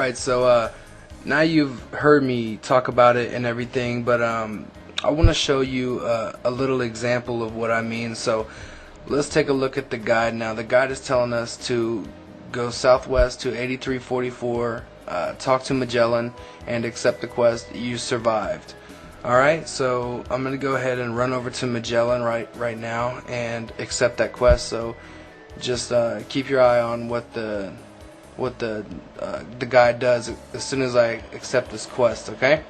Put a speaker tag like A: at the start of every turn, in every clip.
A: Alright, so now you've heard me talk about it and everything, but I want to show you a little example of what I mean. So let's take a look at the guide now. The guide is telling us to go southwest to 8344, talk to Magellan, and accept the quest. You survived. Alright, so I'm going to go ahead and run over to Magellan right now and accept that quest. So just keep your eye on what the guide does as soon as I accept this quest, okay?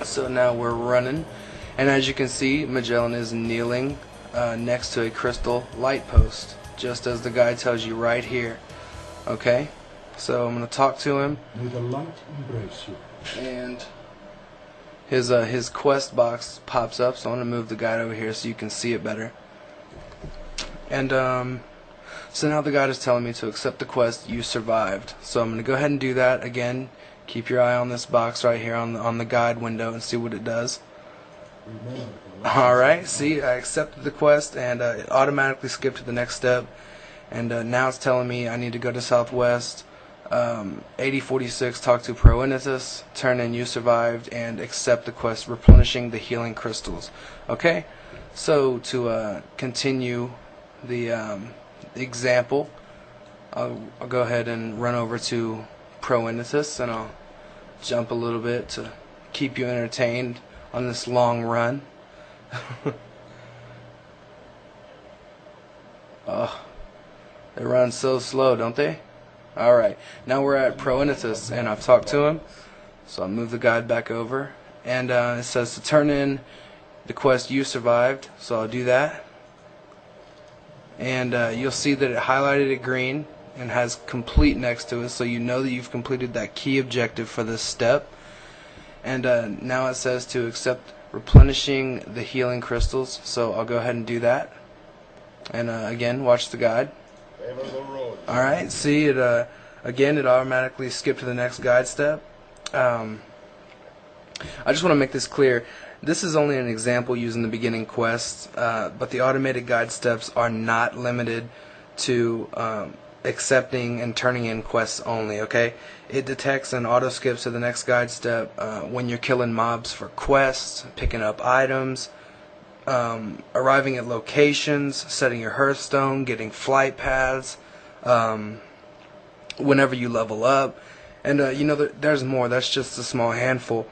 A: So now we're running, and as you can see, Magellan is kneeling next to a crystal light post, just as the guide tells you right here. Okay, so I'm going to talk to him.
B: May the light embrace you.
A: And his quest box pops up, so I'm going to move the guide over here so you can see it better. And so now the guide is telling me to accept the quest. You survived. So I'm going to go ahead and do that again. Keep your eye on this box right here on the guide window and see what it does. Alright, see, I accepted the quest, and it automatically skipped to the next step. And now it's telling me I need to go to southwest, 8046, talk to Proinitus, turn in you survived, and accept the quest, replenishing the healing crystals. Okay, so to continue the example, I'll go ahead and run over to Proinitus, and I'll jump a little bit to keep you entertained on this long run. Oh, they run so slow, don't they? Alright, now we're at Proinitus, and I've talked to him, so I'll move the guide back over, and it says to turn in the quest you survived, so I'll do that. And you'll see that it highlighted it green and has complete next to it, so you know that you've completed that key objective for this step. And now it says to accept replenishing the healing crystals, so I'll go ahead and do that. And again, watch the guide. Alright, see it again, it automatically skipped to the next guide step. I just want to make this clear. This is only an example using the beginning quests, but the automated guide steps are not limited to accepting and turning in quests only, okay? It detects and auto skips to the next guide step when you're killing mobs for quests, picking up items, arriving at locations, setting your hearthstone, getting flight paths, whenever you level up, and you know, there's more. That's just a small handful.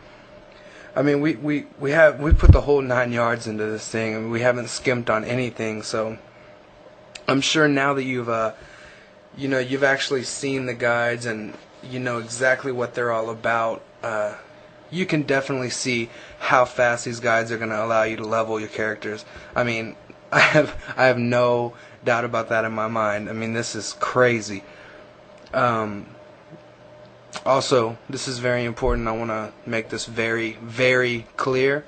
A: I mean, we put the whole 9 yards into this thing, and we haven't skimped on anything. So I'm sure now that you've actually seen the guides and you know exactly what they're all about, you can definitely see how fast these guides are going to allow you to level your characters. I mean, I have no doubt about that in my mind. I mean, this is crazy. Also, this is very important. I want to make this very, very clear.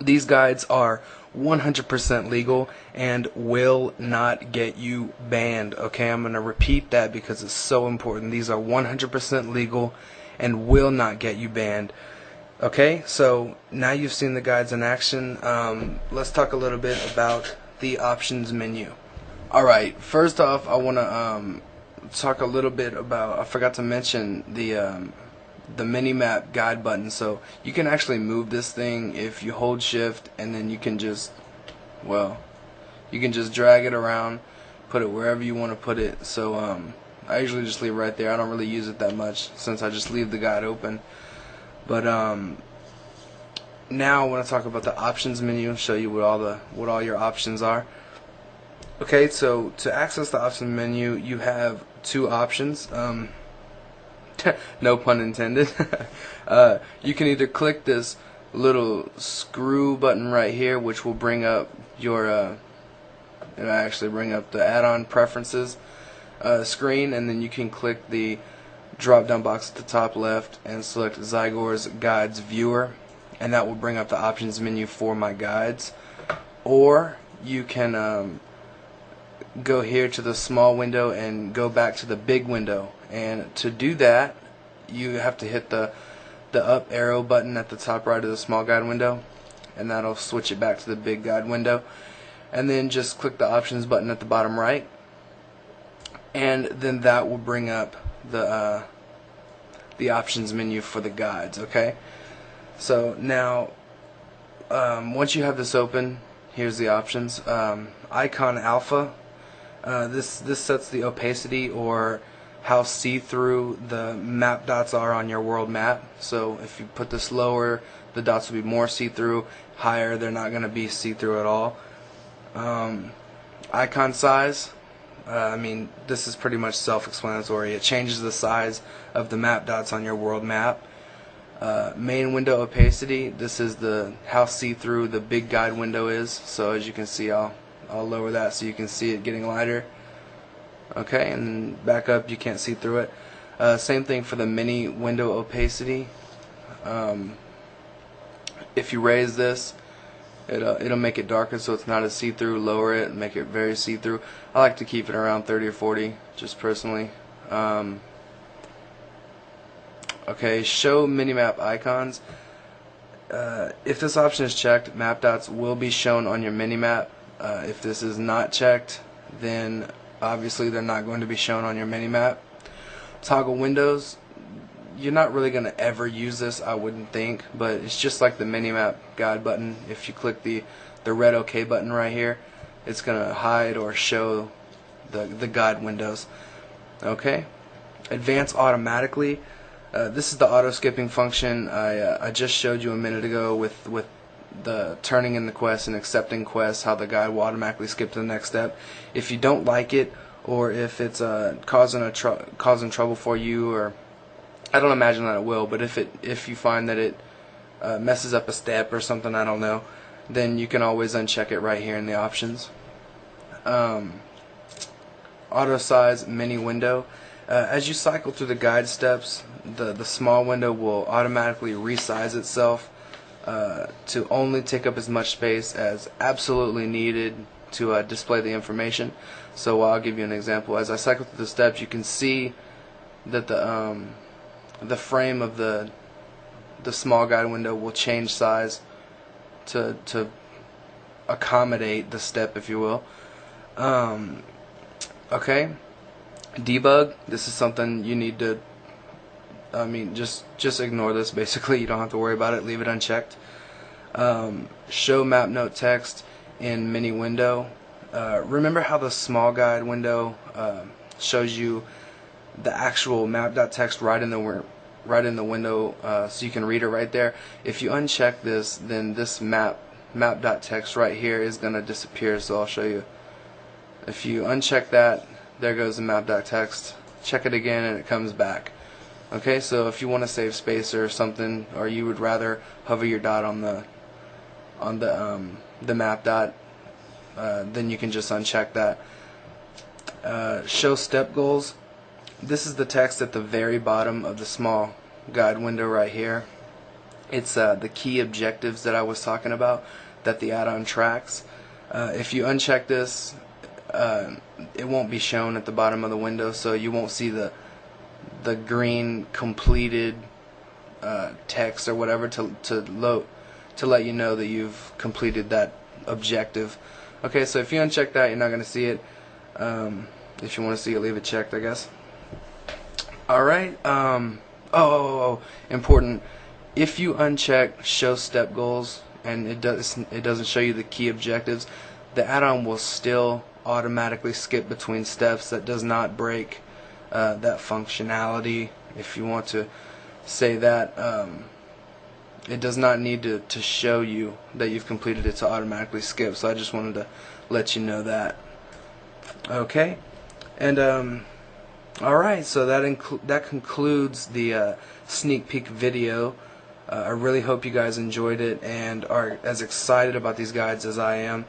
A: These guides are 100% legal and will not get you banned. Okay, I'm going to repeat that because it's so important. These are 100% legal and will not get you banned. Okay, so now you've seen the guides in action. Let's talk a little bit about the options menu. Alright, first off, I want to talk a little bit about, I forgot to mention the mini-map guide button. So you can actually move this thing if you hold shift, and then you can just, well, you can just drag it around, put it wherever you want to put it. So I usually just leave it right there. I don't really use it that much since I just leave the guide open. But now I want to talk about the options menu and show you what all your options are. Okay, so to access the options menu, you have two options. No pun intended. You can either click this little screw button right here, which will bring up your it'll actually bring up the add-on preferences screen, and then you can click the drop down box at the top left and select Zygors Guides Viewer, and that will bring up the options menu for my guides. Or you can go here to the small window and go back to the big window, and to do that you have to hit the up arrow button at the top right of the small guide window, and that'll switch it back to the big guide window. And then just click the options button at the bottom right, and then that will bring up the options menu for the guides. Okay, so now once you have this open, here's the options. Icon alpha. This sets the opacity or how see-through the map dots are on your world map. So if you put this lower, the dots will be more see-through. Higher, they're not going to be see-through at all. Icon size. I mean, this is pretty much self-explanatory. It changes the size of the map dots on your world map. Main window opacity. This is how see-through the big guide window is. So as you can see, I'll lower that so you can see it getting lighter. Okay, and then back up, you can't see through it. Same thing for the mini window opacity. If you raise this, it'll make it darker so it's not as see-through. Lower it, make it very see-through. I like to keep it around 30 or 40, just personally. Okay, show minimap icons. If this option is checked, map dots will be shown on your minimap. If this is not checked, then obviously they're not going to be shown on your minimap. Toggle windows. You're not really going to ever use this, I wouldn't think, but it's just like the minimap guide button. If you click the red OK button right here, it's going to hide or show the guide windows. Okay. Advance automatically. This is the auto skipping function I just showed you a minute ago with the turning in the quest and accepting quests, how the guide will automatically skip to the next step. If you don't like it, or if it's causing trouble for you, or I don't imagine that it will, but if you find that it messes up a step or something, I don't know, then you can always uncheck it right here in the options. Auto size mini window. As you cycle through the guide steps, the small window will automatically resize itself to only take up as much space as absolutely needed to display the information. So I'll give you an example. As I cycle through the steps, you can see that the frame of the small guide window will change size to accommodate the step, if you will. Okay. Debug. This is something you need to, I mean, just ignore this. Basically, you don't have to worry about it. Leave it unchecked. Show map note text in mini window. Remember how the small guide window shows you the actual map.text right in the window, so you can read it right there. If you uncheck this, then this map.text right here is going to disappear. So I'll show you. If you uncheck that, there goes the map.text. Check it again and it comes back. Okay, so if you want to save space or something, or you would rather hover your dot on the map dot, then you can just uncheck that. Show step goals. This is the text at the very bottom of the small guide window right here. It's the key objectives that I was talking about that the add-on tracks. If you uncheck this, it won't be shown at the bottom of the window, so you won't see the green completed text or whatever to let you know that you've completed that objective. Okay, so if you uncheck that, you're not going to see it. If you want to see it, leave it checked, I guess. Alright, important. If you uncheck show step goals and it doesn't show you the key objectives, the add-on will still automatically skip between steps. That does not break that functionality, if you want to say that. It does not need to show you that you've completed it to automatically skip, so I just wanted to let you know that. Okay, and alright, so that concludes the sneak peek video. I really hope you guys enjoyed it and are as excited about these guides as I am.